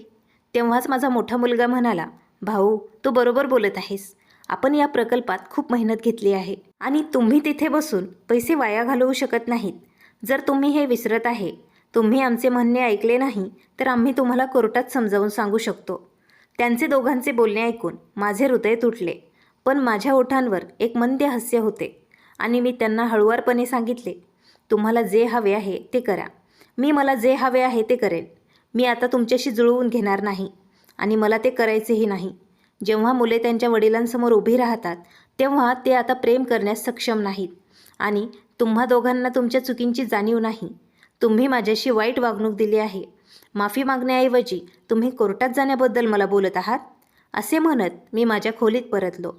तेव्हाच माझा मोठा मुलगा म्हणाला, भाऊ, तू बरोबर बोलत आहेस. आपण या प्रकल्पात खूप मेहनत घेतली आहे आणि तुम्ही तिथे बसून पैसे वाया घालवू शकत नाहीत. जर तुम्ही हे विसरत आहे, तुम्ही आमचे म्हणणे ऐकले नाही तर आम्ही तुम्हाला कोर्टात समजावून सांगू शकतो. त्यांचे दोघांचे बोलणे ऐकून माझे हृदय तुटले, पण माझ्या ओठांवर एक मंद हास्य होते आणि मी त्यांना हळुवारपणे सांगितले, तुम्हाला जे हवे आहे ते करा. मला जे हवे आहे ते करेन. मी आता तुमच्याशी जुळवून घेणार नाही आणि मला ते करायचेही नाही. जेव्हा मुले त्यांच्या वडिलांसमोर उभी राहतात तेव्हा ते आता प्रेम करण्यास सक्षम नाहीत आणि तुम्हा दोघांना तुमच्या चुकींची जाणीव नाही. तुम्ही माझ्याशी वाईट वागणूक दिली आहे. माफी मागण्याऐवजी तुम्ही कोर्टात जाण्याबद्दल मला बोलत आहात. असे म्हणत मी माझ्या खोलीत परतलो.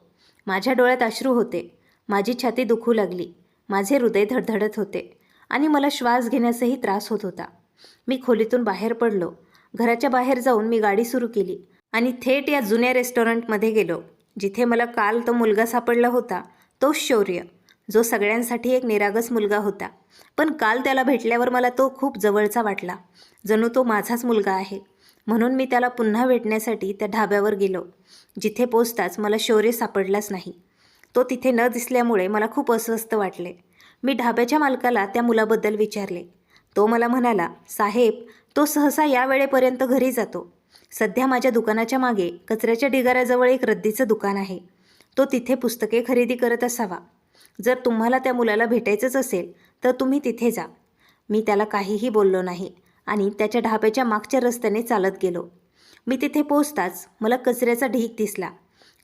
माझ्या डोळ्यात अश्रू होते. माझी छाती दुखू लागली. माझे हृदय धडधडत होते आणि मला श्वास घेण्यासही त्रास होत होता. मी खोलीतून बाहेर पडलो. घराच्या बाहेर जाऊन मी गाडी सुरू केली आणि थेट या जुन्या रेस्टॉरंटमध्ये गेलो जिथे मला काल तो मुलगा सापडला होता, तो शौर्य, जो सगळ्यांसाठी एक निरागस मुलगा होता. पण काल त्याला भेटल्यावर मला तो खूप जवळचा वाटला, जणू तो माझाच मुलगा आहे. म्हणून मी त्याला पुन्हा भेटण्यासाठी त्या ढाब्यावर गेलो. जिथे पोचताच मला शौर्य सापडलाच नाही. तो तिथे न दिसल्यामुळे मला खूप अस्वस्थ वाटले. मी ढाब्याच्या मालकाला त्या मुलाबद्दल विचारले. तो मला म्हणाला, साहेब, तो सहसा या वेळेपर्यंत घरी जातो. सध्या माझ्या दुकानाच्या मागे कचऱ्याच्या ढिगाऱ्याजवळ एक रद्दीचं दुकान आहे. तो तिथे पुस्तके खरेदी करत असावा. जर तुम्हाला त्या मुलाला भेटायचंच असेल तर तुम्ही तिथे जा. मी त्याला काहीही बोललो नाही आणि त्याच्या ढाब्याच्या मागच्या रस्त्याने चालत गेलो. मी तिथे पोहोचताच मला कचऱ्याचा ढीग दिसला,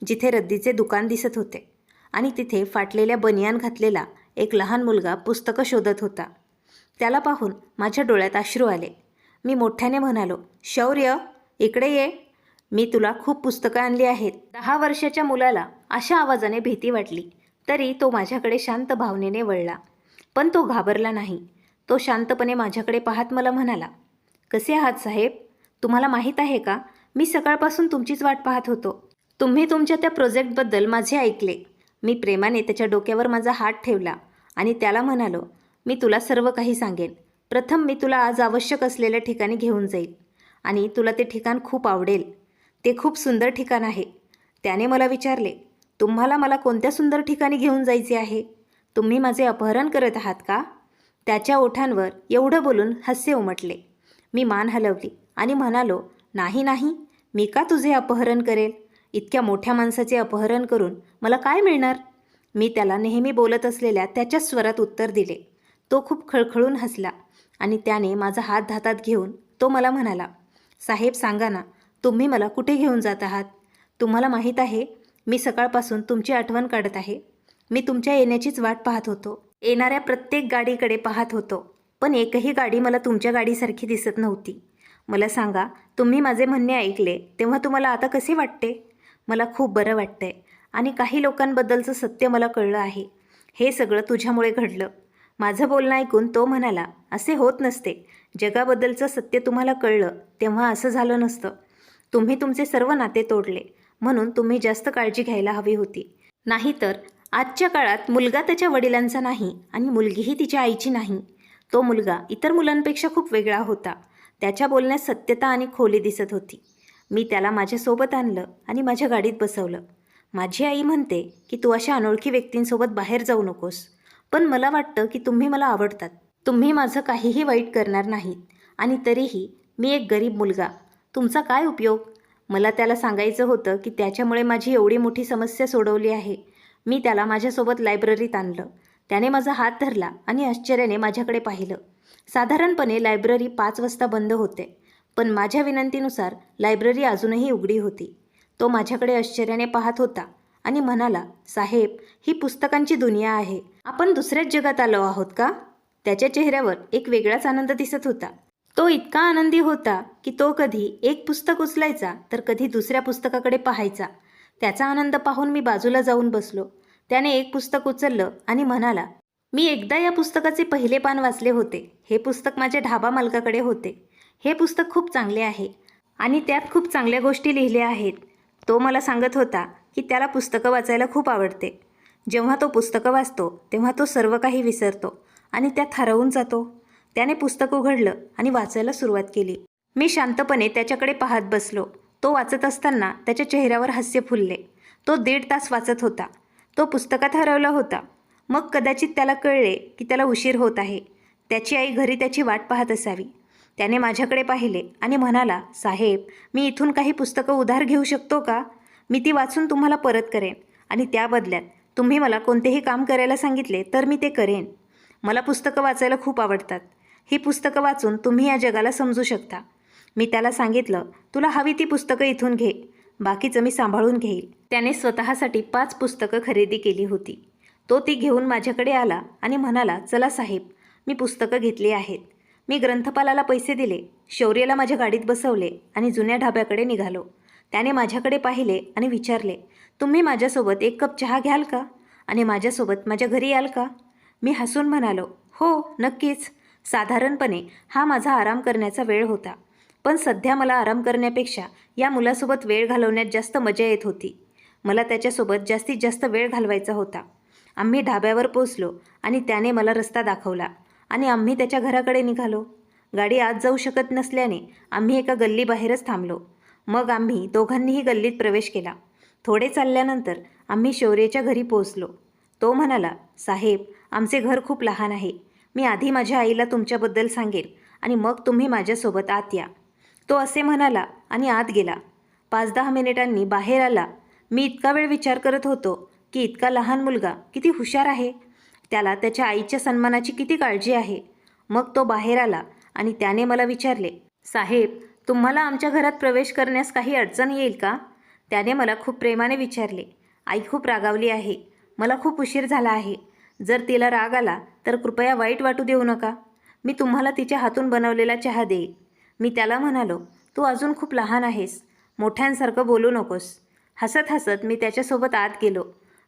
जिथे रद्दीचे दुकान दिसत होते आणि तिथे फाटलेल्या बनियान घातलेला एक लहान मुलगा पुस्तकं शोधत होता. त्याला पाहून माझ्या डोळ्यात अश्रू आले. मी मोठ्याने म्हणालो, शौर्य, इकडे ये. मी तुला खूप पुस्तकं आणली आहेत. 10 वर्षाच्या मुलाला अशा आवाजाने भीती वाटली, तरी तो माझ्याकडे शांत भावनेने वळला. पण तो घाबरला नाही. तो शांतपणे माझ्याकडे पाहत मला म्हणाला, कसे आहात साहेब? तुम्हाला माहीत आहे का, मी सकाळपासून तुमचीच वाट पाहत होतो. तुम्ही तुमच्या त्या प्रोजेक्टबद्दल माझे ऐकले. मी प्रेमाने त्याच्या डोक्यावर माझा हात ठेवला आणि त्याला म्हणालो, मी तुला सर्व काही सांगेन. प्रथम मी तुला आज आवश्यक असलेल्या ठिकाणी घेऊन जाईल आणि तुला ते ठिकाण खूप आवडेल. ते खूप सुंदर ठिकाण आहे. त्याने मला विचारले, तुम्हाला मला कोणत्या सुंदर ठिकाणी घेऊन जायचे आहे? तुम्ही माझे अपहरण करत आहात का? त्याच्या ओठांवर एवढं बोलून हास्य उमटले. मी मान हलवली आणि म्हणालो, नाही नाही, मी का तुझे अपहरण करेल? इतक्या मोठ्या माणसाचे अपहरण करून मला काय मिळणार? मी त्याला नेहमी बोलत असलेल्या त्याच्याच स्वरात उत्तर दिले. तो खूप खळखळून हसला आणि त्याने माझा हात हातात घेऊन तो मला म्हणाला, साहेब सांगा ना, तुम्ही मला कुठे घेऊन जात आहात? तुम्हाला माहीत आहे, मी सकाळपासून तुमची आठवण काढत आहे. मी तुमच्या येण्याचीच वाट पाहत होतो. येणाऱ्या प्रत्येक गाडीकडे पाहत होतो, पण एकही गाडी मला तुमच्या गाडीसारखी दिसत नव्हती. मला सांगा, तुम्ही माझे म्हणणे ऐकले तेव्हा तुम्हाला आता कसे वाटते? मला खूप बरं वाटतंय आणि काही लोकांबद्दलचं सत्य मला कळलं आहे. हे सगळं तुझ्यामुळे घडलं. माझं बोलणं ऐकून तो म्हणाला, असे होत नसते. जगाबद्दलचं सत्य तुम्हाला कळलं तेव्हा असं झालं नसतं. तुम्ही तुमचे सर्व नाते तोडले, म्हणून तुम्ही जास्त काळजी घ्यायला हवी होती. नाहीतर आजच्या काळात मुलगा त्याच्या वडिलांचा नाही आणि मुलगीही तिच्या आईची नाही. तो मुलगा इतर मुलांपेक्षा खूप वेगळा होता. त्याच्या बोलण्यात सत्यता आणि खोली दिसत होती. मी त्याला माझ्यासोबत आणलं आणि माझ्या गाडीत बसवलं. माझी आई म्हणते की तू अशा अनोळखी व्यक्तींसोबत बाहेर जाऊ नकोस, पण मला वाटतं की तुम्ही मला आवडतात. तुम्ही माझं काहीही वाईट करणार नाहीत आणि तरीही मी एक गरीब मुलगा, तुमचा काय उपयोग? मला त्याला सांगायचं होतं की त्याच्यामुळे माझी एवढी मोठी समस्या सोडवली आहे. मी त्याला माझ्यासोबत लायब्ररीत आणलं. त्याने माझा हात धरला आणि आश्चर्याने माझ्याकडे पाहिलं. साधारणपणे लायब्ररी 5 वाजता बंद होते, पण माझ्या विनंतीनुसार लायब्ररी अजूनही उघडी होती. तो माझ्याकडे आश्चर्याने पाहत होता आणि म्हणाला, साहेब, ही पुस्तकांची दुनिया आहे. आपण दुसऱ्याच जगात आलो आहोत का? त्याच्या चेहऱ्यावर एक वेगळाच आनंद दिसत होता. तो इतका आनंदी होता की तो कधी एक पुस्तक उचलायचा तर कधी दुसऱ्या पुस्तकाकडे पाहायचा. त्याचा आनंद पाहून मी बाजूला जाऊन बसलो. त्याने एक पुस्तक उचललं आणि म्हणाला, मी एकदा या पुस्तकाचे पहिले पान वाचले होते. हे पुस्तक माझ्या ढाबा मालकाकडे होते. हे पुस्तक खूप चांगले आहे आणि त्यात खूप चांगल्या गोष्टी लिहिल्या आहेत. तो मला सांगत होता की त्याला पुस्तकं वाचायला खूप आवडते. जेव्हा तो पुस्तकं वाचतो तेव्हा तो सर्व काही विसरतो आणि त्यात हरवून जातो. त्याने पुस्तक उघडलं आणि वाचायला सुरुवात केली. मी शांतपणे त्याच्याकडे पाहत बसलो. तो वाचत असताना त्याच्या चेहऱ्यावर हास्य फुलले. तो 1.5 तास वाचत होता. तो पुस्तकात हरवला होता. मग कदाचित त्याला कळले की त्याला उशीर होत आहे. त्याची आई घरी त्याची वाट पाहत असावी. त्याने माझ्याकडे पाहिले आणि म्हणाला, साहेब, मी इथून काही पुस्तकं उधार घेऊ शकतो का? मी ती वाचून तुम्हाला परत करेन आणि त्या बदल्यात तुम्ही मला कोणतेही काम करायला सांगितले तर मी ते करेन. मला पुस्तकं वाचायला खूप आवडतात. ही पुस्तकं वाचून तुम्ही या जगाला समजू शकता. मी त्याला सांगितलं, तुला हवी ती पुस्तकं इथून घे, बाकीचं मी सांभाळून घेईल. त्याने स्वतःसाठी 5 पुस्तकं खरेदी केली होती. तो ती घेऊन माझ्याकडे आला आणि म्हणाला, चला साहेब, मी पुस्तकं घेतली आहेत. मी ग्रंथपालाला पैसे दिले, शौर्यला माझ्या गाडीत बसवले आणि जुन्या ढाब्याकडे निघालो. त्याने माझ्याकडे पाहिले आणि विचारले, तुम्ही माझ्यासोबत 1 कप चहा घ्याल का आणि माझ्यासोबत माझ्या घरी याल का? मी हसून म्हणालो, हो नक्कीच. साधारणपणे हा माझा आराम करण्याचा वेळ होता, पण सध्या मला आराम करण्यापेक्षा या मुलासोबत वेळ घालवण्यात जास्त मजा येत होती. मला त्याच्यासोबत जास्तीत जास्त वेळ घालवायचा होता. आम्ही ढाब्यावर पोचलो आणि त्याने मला रस्ता दाखवला आणि आम्ही त्याच्या घराकडे निघालो. गाडी आत जाऊ शकत नसल्याने आम्ही एका गल्लीबाहेरच थांबलो. मग आम्ही दोघांनीही गल्लीत प्रवेश केला. थोडे चालल्यानंतर आम्ही शौर्यच्या घरी पोचलो. तो म्हणाला, साहेब, आमचे घर खूप लहान आहे. मी आधी माझ्या आईला तुमच्याबद्दल सांगेन आणि मग तुम्ही माझ्यासोबत आत या. तो असे म्हणाला आणि आत गेला. 5-10 मिनिटांनी बाहेर आला. मी इतका वेळ विचार करत होतो की इतका लहान मुलगा किती हुशार आहे. त्याला त्याच्या आईच्या सन्मानाची किती काळजी आहे. मग तो बाहेर आला आणि त्याने मला विचारले, साहेब, तुम्हाला आमच्या घरात प्रवेश करण्यास काही अडचण येईल का? त्याने मला खूप प्रेमाने विचारले. आई खूप रागावली आहे. मला खूप उशीर झाला आहे. जर तिला राग आला तर कृपया वाईट वाटू देऊ नका. मी तुम्हाला तिच्या हातून बनवलेला चहा देईल. मी त्याला म्हणालो, तू अजून खूप लहान आहेस. मोठ्यांसारखं बोलू नकोस. हसत हसत मी त्याच्यासोबत आत गेलो.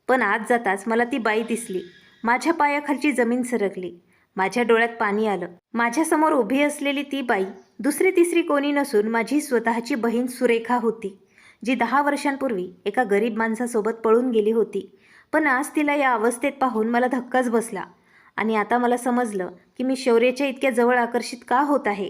पण आत जाताच मला ती बाई दिसली. माझ्या पायाखालची जमीन सरकली. माझ्या डोळ्यात पाणी आलं. माझ्यासमोर उभी असलेली ती बाई दुसरी तिसरी कोणी नसून माझी स्वतःची बहीण सुरेखा होती, जी 10 वर्षांपूर्वी एका गरीब माणसासोबत पळून गेली होती. पण आज तिला या अवस्थेत पाहून मला धक्काच बसला आणि आता मला समजलं की मी शौर्याच्या इतक्या जवळ आकर्षित का होत आहे.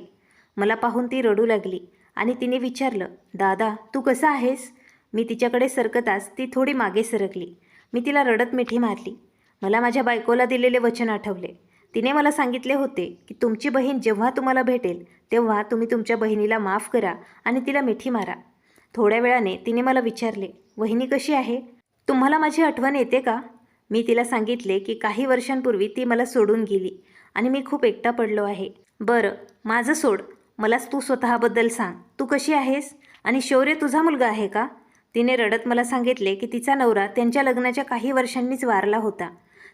मला पाहून ती रडू लागली आणि तिने विचारलं, दादा तू कसा आहेस? मी तिच्याकडे सरकताच ती थोडी मागे सरकली. मी तिला रडत मिठी मारली. मला माझ्या बायकोला दिलेले वचन आठवले. तिने मला सांगितले होते की तुमची बहीण जेव्हा तुम्हाला भेटेल तेव्हा तुम्ही तुमच्या बहिणीला माफ करा आणि तिला मिठी मारा. थोड्या वेळाने तिने मला विचारले, वहिनी कशी आहे? तुम्हाला माझी आठवण येते का? मी तिला सांगितले की काही वर्षांपूर्वी ती मला सोडून गेली आणि मी खूप एकटा पडलो आहे. बरं माझं सोड, मलाच तू स्वतःबद्दल सांग. तू कशी आहेस? आणि शौर्य तुझा मुलगा आहे का? तिने रडत मला सांगितले की तिचा नवरा त्यांच्या लग्नाच्या काही वर्षांनीच वारला होता.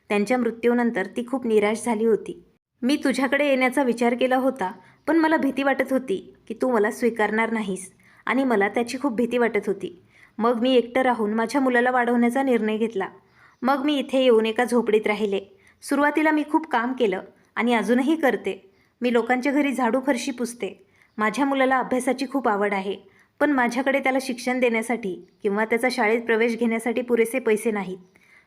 त्यांच्या मृत्यूनंतर ती खूप निराश झाली होती. मी तुझ्याकडे येण्याचा विचार केला होता, पण मला भीती वाटत होती की तू मला स्वीकारणार नाहीस आणि मला त्याची खूप भीती वाटत होती. मग मी एकटं राहून माझ्या मुलाला वाढवण्याचा निर्णय घेतला. मग मी इथे येऊन एका झोपडीत राहिले. सुरुवातीला मी खूप काम केलं आणि अजूनही करते. मी लोकांच्या घरी झाडू फरशी पुसते. माझ्या मुलाला अभ्यासाची खूप आवड आहे, पण माझ्याकडे त्याला शिक्षण देण्यासाठी किंवा त्याचा शाळेत प्रवेश घेण्यासाठी पुरेसे पैसे नाहीत.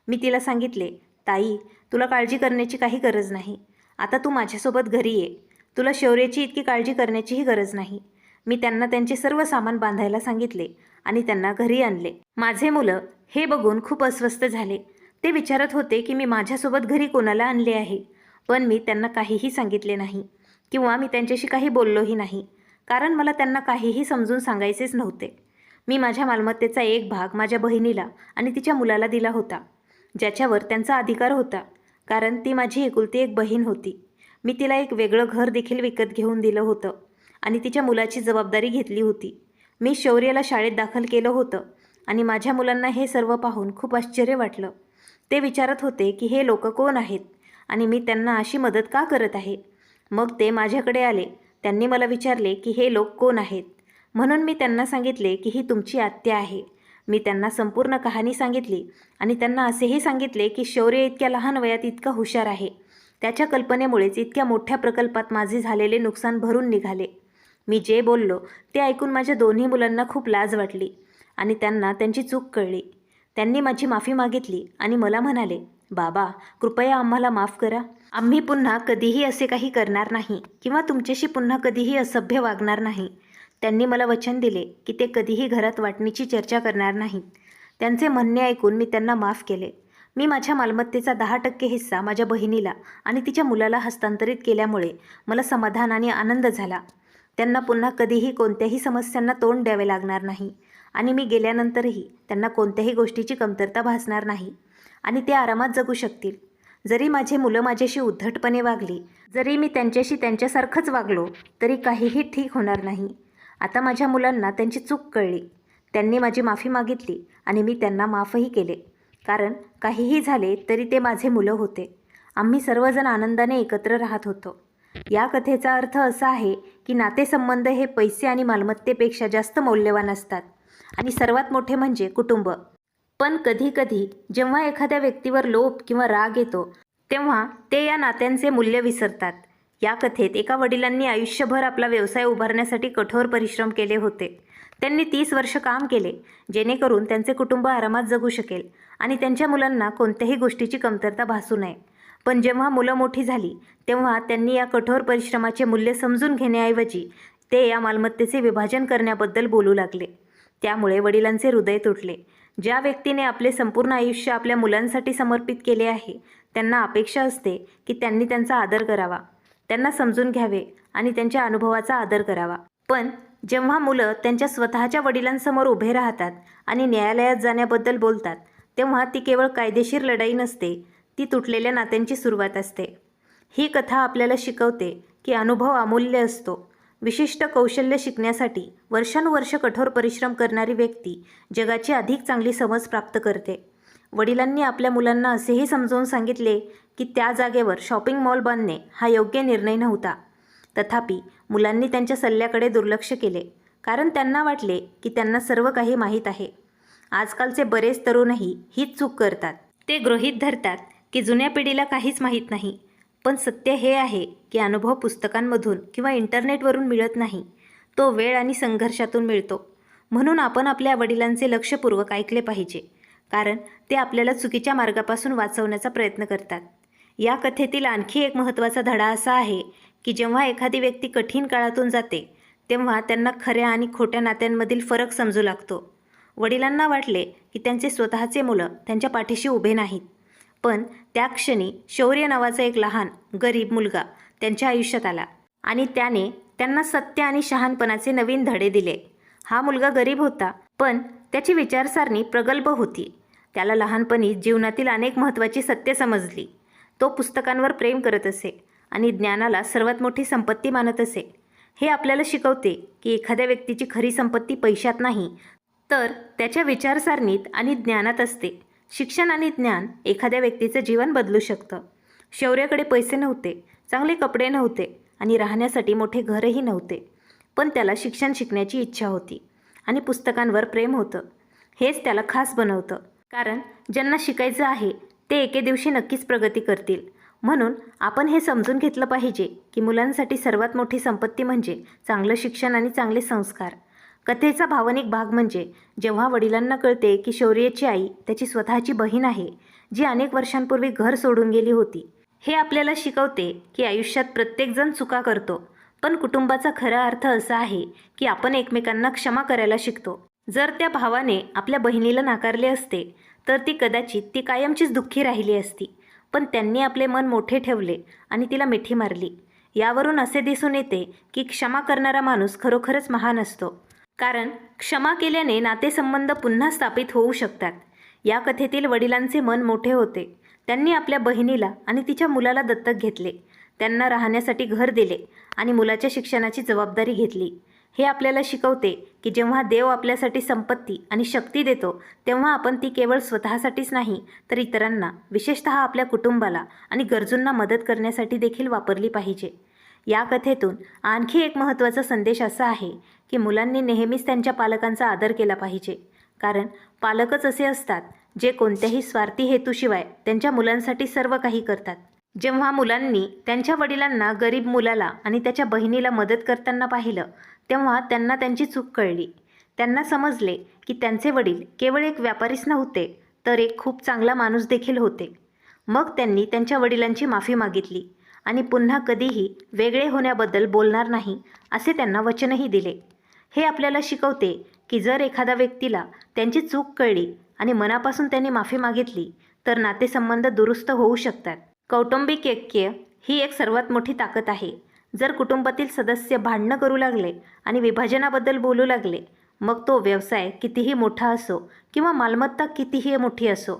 मी तिला सांगितले, ताई तुला काळजी करण्याची काही गरज नाही. आता तू माझ्यासोबत घरी ये. तुला शौर्याची इतकी काळजी करण्याचीही गरज नाही. मी त्यांना त्यांचे सर्व सामान बांधायला सांगितले आणि त्यांना घरी आणले. माझे मुलं हे बघून खूप अस्वस्थ झाले. ते विचारत होते की मी माझ्यासोबत घरी कोणाला आणले आहे, पण मी त्यांना काहीही सांगितले नाही किंवा मी त्यांच्याशी काही बोललोही नाही, कारण मला त्यांना काहीही समजून सांगायचेच नव्हते. मी माझ्या मालमत्तेचा एक भाग माझ्या बहिणीला आणि तिच्या मुलाला दिला होता, ज्याच्यावर त्यांचा अधिकार होता, कारण ती माझी एकुलती एक बहीण होती. मी तिला एक वेगळं घर देखील विकत घेऊन दिलं होतं आणि तिच्या मुलाची जबाबदारी घेतली होती. मी शौर्याला शाळेत दाखल केलं होतं आणि माझ्या मुलांना हे सर्व पाहून खूप आश्चर्य वाटलं. ते विचारत होते की हे लोक कोण आहेत आणि मी त्यांना अशी मदत का करत आहे. मग ते माझ्याकडे आले. त्यांनी मला विचारले की हे लोक कोण आहेत, म्हणून मी त्यांना सांगितले की ही तुमची आत्या आहे. मी त्यांना संपूर्ण कहाणी सांगितली आणि त्यांना असेही सांगितले की शौर्य इतक्या लहान वयात इतका हुशार आहे. त्याच्या कल्पनेमुळेच इतक्या मोठ्या प्रकल्पात माझे झालेले नुकसान भरून निघाले. मी जे बोललो ते ऐकून माझ्या दोन्ही मुलांना खूप लाज वाटली आणि त्यांना त्यांची चूक कळली. त्यांनी माझी माफी मागितली आणि मला म्हणाले, बाबा कृपया आम्हाला माफ करा. आम्ही पुन्हा कधीही असे काही करणार नाही किंवा तुमच्याशी पुन्हा कधीही असभ्य वागणार नाही. त्यांनी मला वचन दिले की ते कधीही घरात वाटणीची चर्चा करणार नाहीत. त्यांचे म्हणणे ऐकून मी त्यांना माफ केले. मी माझ्या मालमत्तेचा 10% हिस्सा माझ्या बहिणीला आणि तिच्या मुलाला हस्तांतरित केल्यामुळे मला समाधान आणि आनंद झाला. त्यांना पुन्हा कधीही कोणत्याही समस्यांना तोंड द्यावे लागणार नाही आणि मी गेल्यानंतरही त्यांना कोणत्याही गोष्टीची कमतरता भासणार नाही आणि ते आरामात जगू शकतील. जरी माझे मुलं माझ्याशी उद्धटपणे वागली, जरी मी त्यांच्याशी त्यांच्यासारखंच वागलो, तरी काहीही ठीक होणार नाही. आता माझ्या मुलांना त्यांची चूक कळली. त्यांनी माझी माफी मागितली आणि मी त्यांना माफही केले, कारण काहीही झाले तरी ते माझे मुलं होते. आम्ही सर्वजण आनंदाने एकत्र राहत होतो. या कथेचा अर्थ असा आहे की नातेसंबंध हे पैसे आणि मालमत्तेपेक्षा जास्त मौल्यवान असतात आणि सर्वात मोठे म्हणजे कुटुंब. पण कधीकधी जेव्हा एखाद्या व्यक्तीवर लोभ किंवा राग येतो तेव्हा ते या नात्यांचे मूल्य विसरतात. या कथेत एका वडिलांनी आयुष्यभर आपला व्यवसाय उभारण्यासाठी कठोर परिश्रम केले होते. त्यांनी 30 वर्ष काम केले जेणेकरून त्यांचे कुटुंब आरामात जगू शकेल आणि त्यांच्या मुलांना कोणत्याही गोष्टीची कमतरता भासू नये. पण जेव्हा मुलं मोठी झाली तेव्हा त्यांनी या कठोर परिश्रमाचे मूल्य समजून घेण्याऐवजी ते या मालमत्तेचे विभाजन करण्याबद्दल बोलू लागले. त्यामुळे वडिलांचे हृदय तुटले. ज्या व्यक्तीने आपले संपूर्ण आयुष्य आपल्या मुलांसाठी समर्पित केले आहे त्यांना अपेक्षा असते की त्यांनी त्यांचा आदर करावा, त्यांना समजून घ्यावे आणि त्यांच्या अनुभवाचा आदर करावा. पण जेव्हा मुलं त्यांच्या स्वतःच्या वडिलांसमोर उभे राहतात आणि न्यायालयात जाण्याबद्दल बोलतात तेव्हा ती केवळ कायदेशीर लढाई नसते, ती तुटलेल्या नात्यांची सुरुवात असते. ही कथा आपल्याला शिकवते की अनुभव अमूल्य असतो. विशिष्ट कौशल्य शिकण्यासाठी वर्षानुवर्ष कठोर परिश्रम करणारी व्यक्ती जगाची अधिक चांगली समज प्राप्त करते. वडिलांनी आपल्या मुलांना असेही समजावून सांगितले की त्या जागेवर शॉपिंग मॉल बांधणे हा योग्य निर्णय नव्हता. तथापि मुलांनी त्यांच्या सल्ल्याकडे दुर्लक्ष केले, कारण त्यांना वाटले की त्यांना सर्व काही माहीत आहे. आजकालचे बरेच तरुणही हीच चूक करतात. ते गृहीत धरतात की जुन्या पिढीला काहीच माहीत नाही. पण सत्य हे आहे की अनुभव पुस्तकांमधून किंवा इंटरनेटवरून मिळत नाही. तो वेळ आणि संघर्षातून मिळतो. म्हणून आपण आपल्या वडिलांचे लक्षपूर्वक ऐकले पाहिजे, कारण ते आपल्याला चुकीच्या मार्गापासून वाचवण्याचा प्रयत्न करतात. या कथेतील आणखी एक महत्त्वाचा धडा असा आहे की जेव्हा एखादी व्यक्ती कठीण काळातून जाते, तेव्हा त्यांना खऱ्या आणि खोट्या नात्यांमधील फरक समजू लागतो. वडिलांना वाटले की त्यांचे स्वतःचे मुलं त्यांच्या पाठीशी उभे नाहीत. पण त्या क्षणी शौर्य नावाचा एक लहान, गरीब मुलगा त्यांच्या आयुष्यात आला आणि त्याने त्यांना सत्य आणि शहाणपणाचे नवीन धडे दिले. हा मुलगा गरीब होता, पण त्याची विचारसरणी प्रगल्भ होती. त्याला लहानपणी जीवनातील अनेक महत्त्वाची सत्य समजली. तो पुस्तकांवर प्रेम करत असे आणि ज्ञानाला सर्वात मोठी संपत्ती मानत असे. हे आपल्याला शिकवते की एखाद्या व्यक्तीची खरी संपत्ती पैशात नाही, तर त्याच्या विचारसरणीत आणि ज्ञानात असते. शिक्षण आणि ज्ञान एखाद्या व्यक्तीचं जीवन बदलू शकतं. शौर्याकडे पैसे नव्हते, चांगले कपडे नव्हते आणि राहण्यासाठी मोठे घरही नव्हते. पण त्याला शिक्षण शिकण्याची इच्छा होती आणि पुस्तकांवर प्रेम होतं. हेच त्याला खास बनवतं, कारण ज्यांना शिकायचं आहे ते एके दिवशी नक्कीच प्रगती करतील. म्हणून आपण हे समजून घेतलं पाहिजे की मुलांसाठी सर्वात मोठी संपत्ती म्हणजे चांगलं शिक्षण आणि चांगले संस्कार. कथेचा भावनिक भाग म्हणजे जेव्हा वडिलांना कळते की शौर्याची आई त्याची स्वतःची बहीण आहे, जी अनेक वर्षांपूर्वी घर सोडून गेली होती. हे आपल्याला शिकवते की आयुष्यात प्रत्येकजण चुका करतो, पण कुटुंबाचा खरा अर्थ असा आहे की आपण एकमेकांना क्षमा करायला शिकतो. जर त्या भावाने आपल्या बहिणीला नाकारले असते तर ती कायमचीच दुःखी राहिली असती. पण त्यांनी आपले मन मोठे ठेवले आणि तिला मिठी मारली. यावरून असे दिसून येते की क्षमा करणारा माणूस खरोखरच महान असतो, कारण क्षमा केल्याने नातेसंबंध पुन्हा स्थापित होऊ शकतात. या कथेतील वडिलांचे मन मोठे होते. त्यांनी आपल्या बहिणीला आणि तिच्या मुलाला दत्तक घेतले, त्यांना राहण्यासाठी घर दिले आणि मुलाच्या शिक्षणाची जबाबदारी घेतली. हे आपल्याला शिकवते की जेव्हा देव आपल्यासाठी संपत्ती आणि शक्ती देतो, तेव्हा आपण ती केवळ स्वतःसाठीच नाही, तर इतरांना, विशेषतः आपल्या कुटुंबाला आणि गरजूंना मदत करण्यासाठी देखील वापरली पाहिजे. या कथेतून आणखी एक महत्त्वाचा संदेश असा आहे की मुलांनी नेहमीच त्यांच्या पालकांचा आदर केला पाहिजे, कारण पालकच असे असतात जे कोणत्याही स्वार्थी हेतूशिवाय त्यांच्या मुलांसाठी सर्व काही करतात. जेव्हा मुलांनी त्यांच्या वडिलांना गरीब मुलाला आणि त्याच्या बहिणीला मदत करताना पाहिलं, तेव्हा त्यांना त्यांची चूक कळली. त्यांना समजले की त्यांचे वडील केवळ एक व्यापारीच नव्हते, तर एक खूप चांगला माणूस देखील होते. मग त्यांनी त्यांच्या वडिलांची माफी मागितली आणि पुन्हा कधीही वेगळे होण्याबद्दल बोलणार नाही असे त्यांना वचनही दिले. हे आपल्याला शिकवते की जर एखाद्या व्यक्तीला त्यांची चूक कळली आणि मनापासून त्यांनी माफी मागितली, तर नातेसंबंध दुरुस्त होऊ शकतात. कौटुंबिक ऐक्य ही एक सर्वात मोठी ताकद आहे. जर कुटुंबातील सदस्य भांडणं करू लागले आणि विभाजनाबद्दल बोलू लागले, मग तो व्यवसाय कितीही मोठा असो किंवा मालमत्ता कितीही मोठी असो,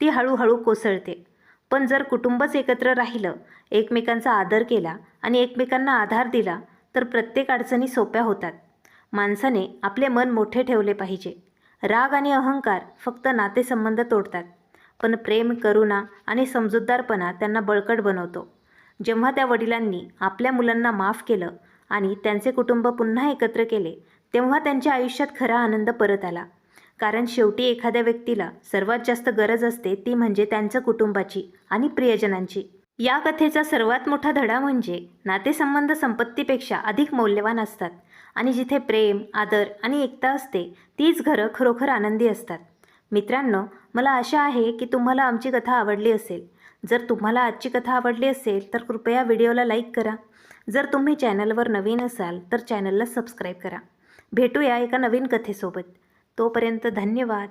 ती हळूहळू कोसळते. पण जर कुटुंबच एकत्र राहिलं, एकमेकांचा आदर केला आणि एकमेकांना आधार दिला, तर प्रत्येक अडचणी सोप्या होतात. माणसाने आपले मन मोठे ठेवले पाहिजे. राग आणि अहंकार फक्त नातेसंबंध तोडतात, पण प्रेम, करुणा आणि समजूतदारपणा त्यांना बळकट बनवतो. जेव्हा त्या वडिलांनी आपल्या मुलांना माफ केलं आणि त्यांचे कुटुंब पुन्हा एकत्र केले, तेव्हा त्यांच्या आयुष्यात खरा आनंद परत आला. कारण शेवटी एखाद्या व्यक्तीला सर्वात जास्त गरज असते ती म्हणजे त्यांच्या कुटुंबाची आणि प्रियजनांची. या कथेचा सर्वात मोठा धडा म्हणजे नातेसंबंध संपत्तीपेक्षा अधिक मौल्यवान असतात आणि जिथे प्रेम, आदर आणि एकता असते, तीच घरं खरोखर आनंदी असतात. मित्रांनो, मला आशा आहे की तुम्हाला आमची कथा आवडली असेल. जर तुम्हाला आजची कथा आवडली असेल तर कृपया व्हिडिओला लाईक करा. जर तुम्ही चॅनलवर नवीन असाल तर चॅनलला सबस्क्राईब करा. भेटूया एका नवीन कथेसोबत. तोपर्यंत धन्यवाद.